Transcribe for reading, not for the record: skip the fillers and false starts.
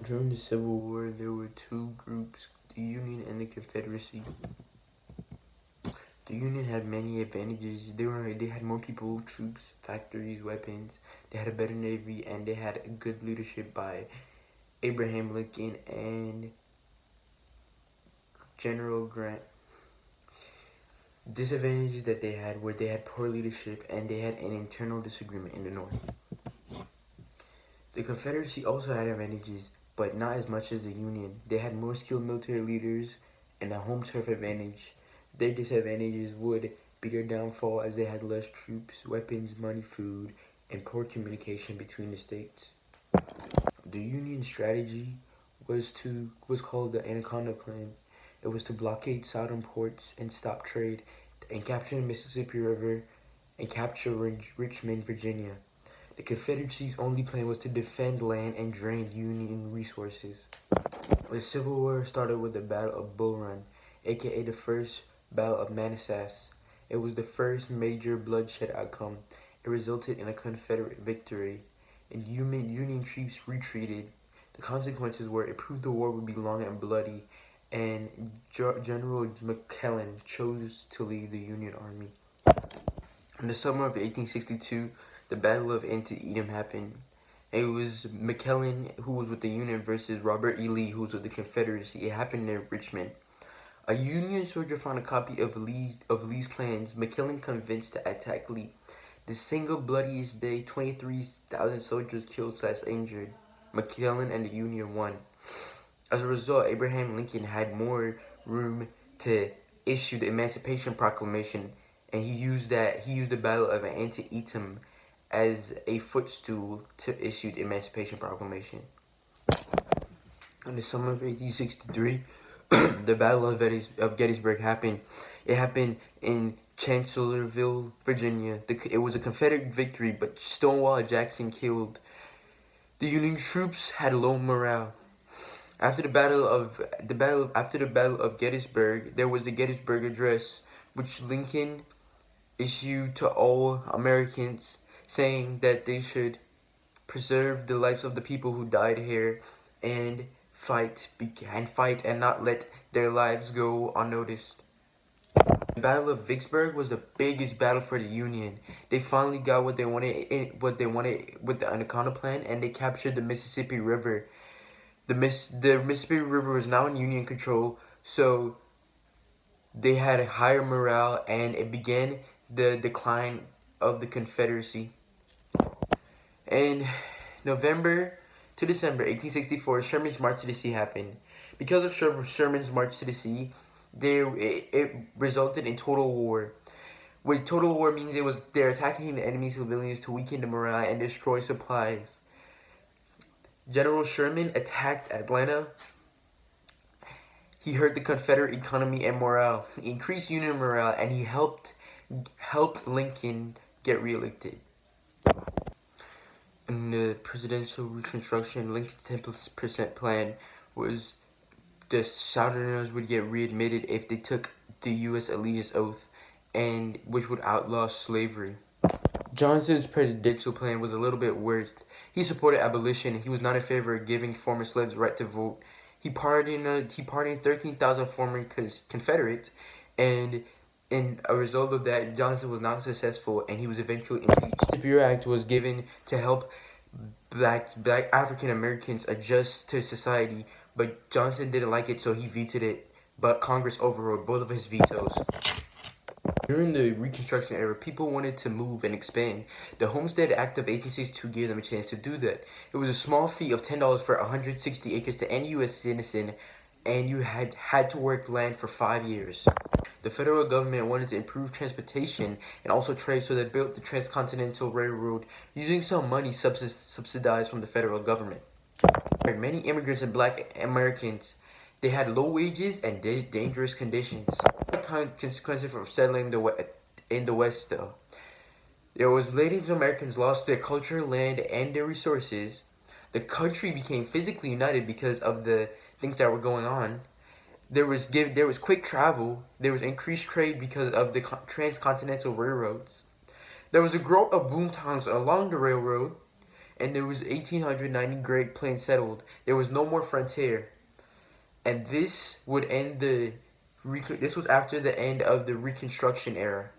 During the Civil War, there were two groups, the Union and the Confederacy. The Union had many advantages. They had more people, troops, factories, weapons. They had a better navy, and they had good leadership by Abraham Lincoln and General Grant. Disadvantages that they had were they had poor leadership and they had an internal disagreement in the North. The Confederacy also had advantages, but not as much as the Union. They had more skilled military leaders and a home turf advantage. Their disadvantages would be their downfall as they had less troops, weapons, money, food, and poor communication between the states. The Union strategy was called the Anaconda Plan. It was to blockade southern ports and stop trade and capture the Mississippi River and capture Richmond, Virginia. The Confederacy's only plan was to defend land and drain Union resources. The Civil War started with the Battle of Bull Run, aka the First Battle of Manassas. It was the first major bloodshed outcome. It resulted in a Confederate victory, and Union troops retreated. The consequences were it proved the war would be long and bloody, and General McClellan chose to lead the Union Army. In the summer of 1862, the Battle of Antietam happened. It was McClellan, who was with the Union, versus Robert E. Lee, who was with the Confederacy. It happened near Richmond. A Union soldier found a copy of Lee's plans. McClellan convinced to attack Lee. The single bloodiest day, 23,000 soldiers killed/injured. McClellan and the Union won. As a result, Abraham Lincoln had more room to issue the Emancipation Proclamation, and he used the Battle of Antietam as a footstool to issue the Emancipation Proclamation. In the summer of 1863, the Battle of Gettysburg happened. It happened in Chancellorsville, Virginia. It was a Confederate victory, but Stonewall Jackson killed. The Union troops had low morale. After the Battle of Gettysburg, there was the Gettysburg Address, which Lincoln issued to all Americans, saying that they should preserve the lives of the people who died here and fight and not let their lives go unnoticed. The Battle of Vicksburg was the biggest battle for the Union. They finally got what they wanted with the Anaconda Plan, and they captured the Mississippi River. The Mississippi River was now in Union control, so they had a higher morale, and it began the decline of the Confederacy. In November to December 1864, Sherman's March to the Sea happened. Because of Sherman's March to the Sea, it resulted in total war. What total war means, they're attacking the enemy civilians to weaken the morale and destroy supplies. General Sherman attacked Atlanta. He hurt the Confederate economy and morale. He increased Union morale, and he helped Lincoln get reelected. In the presidential Reconstruction, Lincoln's 10% plan was the Southerners would get readmitted if they took the U.S. allegiance oath, and which would outlaw slavery. Johnson's presidential plan was a little bit worse. He supported abolition. He was not in favor of giving former slaves the right to vote. He pardoned 13,000 former Confederates, and in a result of that, Johnson was not successful, and he was eventually impeached. The Bureau Act was given to help black African Americans adjust to society, but Johnson didn't like it, so he vetoed it. But Congress overrode both of his vetoes. During the Reconstruction era, people wanted to move and expand. The Homestead Act of 1862 gave them a chance to do that. It was a small fee of $10 for 160 acres to any U.S. citizen, and you had to work land for 5 years. The federal government wanted to improve transportation and also trade, so they built the Transcontinental Railroad using some money subsidized from the federal government. Many immigrants and black Americans, they had low wages and dangerous conditions. Consequences for settling in the West, though. There was Native Americans lost their culture, land, and their resources. The country became physically united because of the things that were going on. There was quick travel. There was increased trade because of the transcontinental railroads. There was a growth of boomtowns along the railroad, and there was 1890 Great Plains settled. There was no more frontier, and this would end the. This was after the end of the Reconstruction era.